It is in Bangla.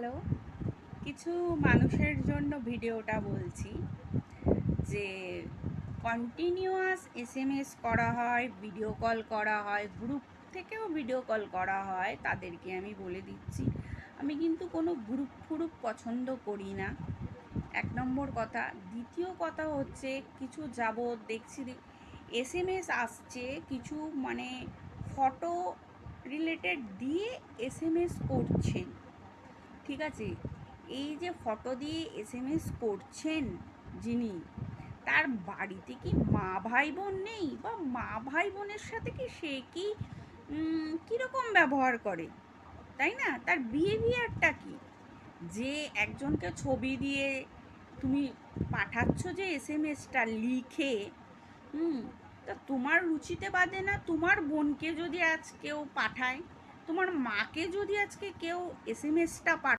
হ্যালো, কিছু মানুষের জন্য ভিডিওটা বলছি যে কন্টিনিউয়াস এসএমএস করা হয়, ভিডিও কল করা হয়, গ্রুপ থেকেও ভিডিও কল করা হয়। তাদেরকে আমি বলে দিচ্ছি, আমি কিন্তু কোনো গ্রুপ ফুরুপ পছন্দ করি না, এক নম্বর কথা। দ্বিতীয় কথা হচ্ছে, কিছু যাবৎ দেখছি এসএমএস আসছে, কিছু মানে ফটো রিলেটেড দিয়ে এসএমএস করছেন। ঠিক আছে, এই যে ফটো দিয়ে এসএমএস করছেন যিনি, তার বাড়িতে কি মা ভাই বোন নেই? বা মা ভাই বোনের সাথে কি সে কি কীরকম ব্যবহার করে, তাই না? তার বিহেভিয়ারটা কি? যে একজনকে ছবি দিয়ে তুমি পাঠাচ্ছ যে এসএমএসটা লিখে, তা তোমার রুচিতে বাজে না? তোমার বোনকে যদি আজ কেউ পাঠায়, তোমার মাকে যদি আজকে কেউ এসএমএসটা পাঠায়,